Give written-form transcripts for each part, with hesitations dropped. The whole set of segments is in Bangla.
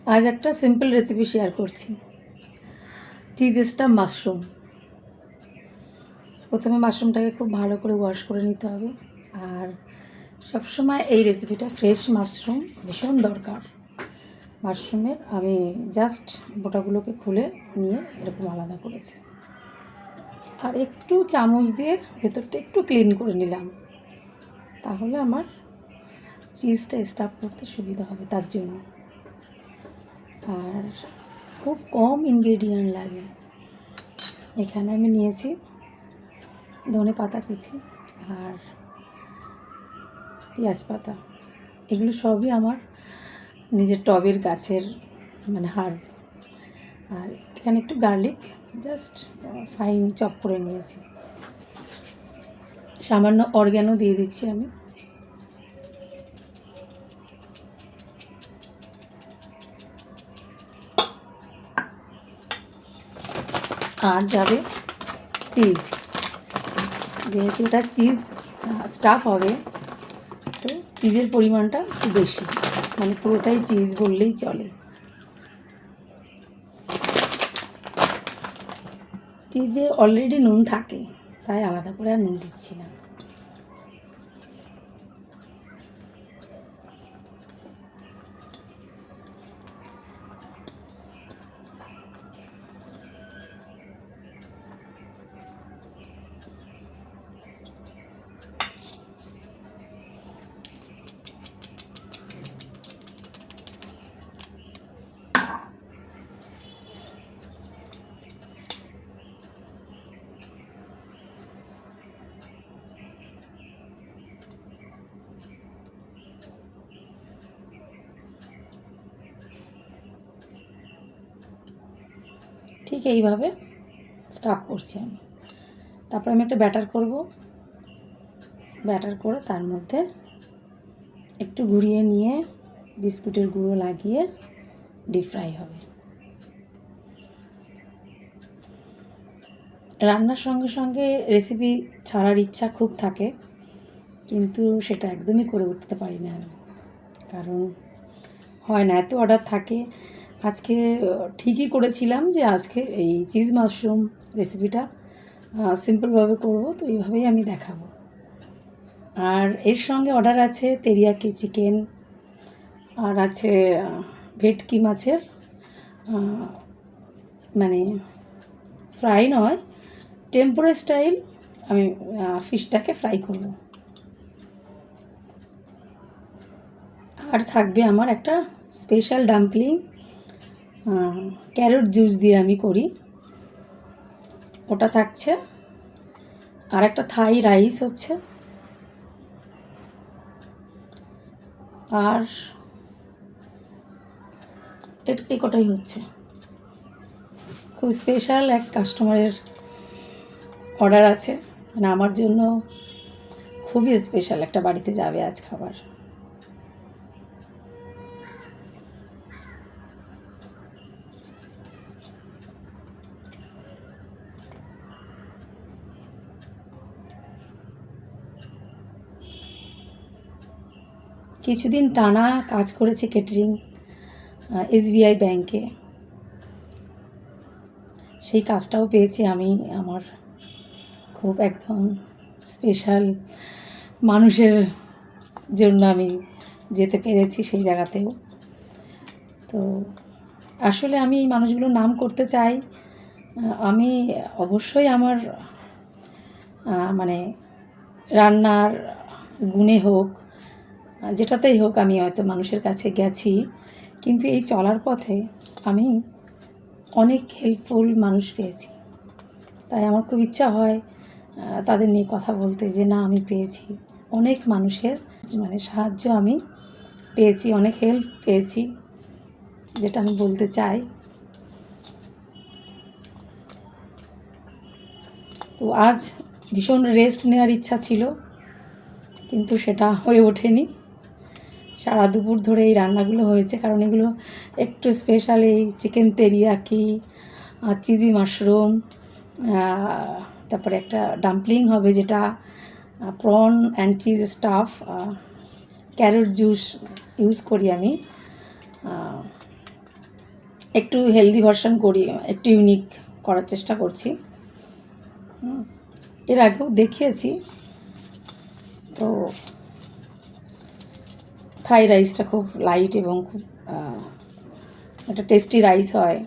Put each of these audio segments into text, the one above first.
আজ একটা সিম্পল রেসিপি শেয়ার করছি। Cheese stuff mushroom. প্রথমে মাশরুমটাকে খুব ভালো করে ওয়াশ করে নিতে হবে। আর সবসময় এই রেসিপিটা ফ্রেশ মাশরুম ভীষণ দরকার। মাশরুমের আমি জাস্ট বোটাগুলোকে খুলে নিয়ে এরকম আলাদা করেছি। আর একটু চামচ দিয়ে ভেতরটা একটু ক্লিন করে নিলাম, তাহলে আমার চিজটা স্টাফ করতে সুবিধা হবে তার জন্য। আর খুব কম ইনগ্রেডিয়েন্ট লাগে। এখানে আমি নিয়েছি ধনে পাতা কুচি আর পেঁয়াজ পাতা। এগুলো সবই আমার নিজের টবের গাছের হার্ব। আর এখানে একটু গার্লিক জাস্ট ফাইন চপ করে নিয়েছি। সামান্য অর্গ্যানো দিয়ে দিচ্ছি আমি। আর যাবে চিজ। যেহেতু এটা চিজ স্টাফ হবে, তো চিজের পরিমাণটা একটু বেশি, পুরোটাই চিজ বললেই চলে। চিজে অলরেডি নুন থাকে, তাই আলাদা করে আর নুন দিচ্ছি না। ঠিক এইভাবে স্টাফ করছি আমি। তারপর আমি একটা ব্যাটার করব। ব্যাটার করে তার মধ্যে একটু ঘুরিয়ে নিয়ে বিস্কুটের গুঁড়ো লাগিয়ে ডিপ ফ্রাই হবে। রান্নার সঙ্গে সঙ্গে রেসিপি ছাড়ার ইচ্ছা খুব থাকে, কিন্তু সেটা একদমই করে উঠতে পারি না আমি, কারণ হয় না, এত অর্ডার থাকে। আজকে ঠিকই করেছিলাম যে আজকে এই চিজ মাশরুম রেসিপিটা সিম্পলভাবে করব, তো এইভাবেই আমি দেখাবো। আর এর সঙ্গে অর্ডার আছে তেরিয়াকি চিকেন, আর আছে ভেটকি মাছের ফ্রাই নয়, টেম্পোরা স্টাইল আমি ফিশটাকে ফ্রাই করব। আর থাকবে আমার একটা স্পেশাল ডাম্পলিং, ক্যারট জুস দিয়ে আমি করি, ওটা থাকছে। আর একটা থাই রাইস হচ্ছে। আর এই কটাই হচ্ছে। খুব স্পেশাল এক কাস্টমারের অর্ডার আছে, আমার জন্য খুবই স্পেশাল একটা বাড়িতে যাবে আজ খাবার। কিছুদিন টানা কাজ করেছি কেটারিং SBI ব্যাংকে। সেই কাজটাও পেয়েছি আমি আমার খুব একদম স্পেশাল মানুষের জন্য আমি যেতে পেরেছি সেই জায়গাতেও। তো আসলে আমি এই মানুষগুলোর নাম করতে চাই। আমি অবশ্যই আমার রান্নার গুণে হোক, যেটাতেই হোক, আমি হয়তো মানুষের কাছে গেছি, কিন্তু এই চলার পথে আমি অনেক হেল্পফুল মানুষ পেয়েছি। তাই আমার খুব ইচ্ছা হয় তাদের নিয়ে কথা বলতে, যে না, আমি পেয়েছি অনেক মানুষের সাহায্য আমি পেয়েছি, অনেক হেল্প পেয়েছি, যেটা আমি বলতে চাই। তো আজ ভীষণ রেস্ট নেওয়ার ইচ্ছা ছিল, কিন্তু সেটা হয়ে ওঠেনি। সারা দুপুর ধরে এই রান্নাগুলো হয়েছে, কারণ এগুলো একটু স্পেশাল। এই চিকেন তেরিয়াকি, চিজি মাশরুম, তারপরে একটা ডাম্পলিং হবে যেটা prawn and cheese stuff, carrot juice use করি আমি, একটু হেলদি ভার্সন করি, একটু ইউনিক করার চেষ্টা করছি। এর আগেও দেখিয়েছি। তো থাই রাইসটা খুব লাইট এবং খুব একটা টেস্টি রাইস হয়।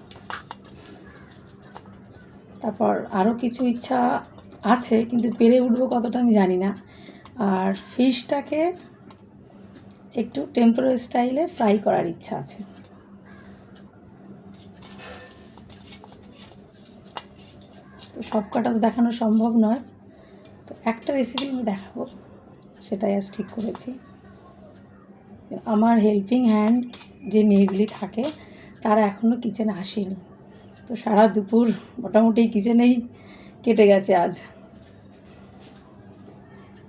তারপর আরও কিছু ইচ্ছা আছে, কিন্তু পেরে উঠবো কতটা আমি জানি না। আর ফিশটাকে একটু টেম্পোরো স্টাইলে ফ্রাই করার ইচ্ছা আছে। তো সব কটা তো দেখানো সম্ভব নয়, তো একটা রেসিপি আমি দেখাবো, সেটাই আজ ঠিক করেছি। আমার হেল্পিং হ্যান্ড যে মেয়েগুলি থাকে তারা এখনও কিচেনে আসেনি, তো সারা দুপুর মোটামুটি কিচেনেই কেটে গেছে আজ।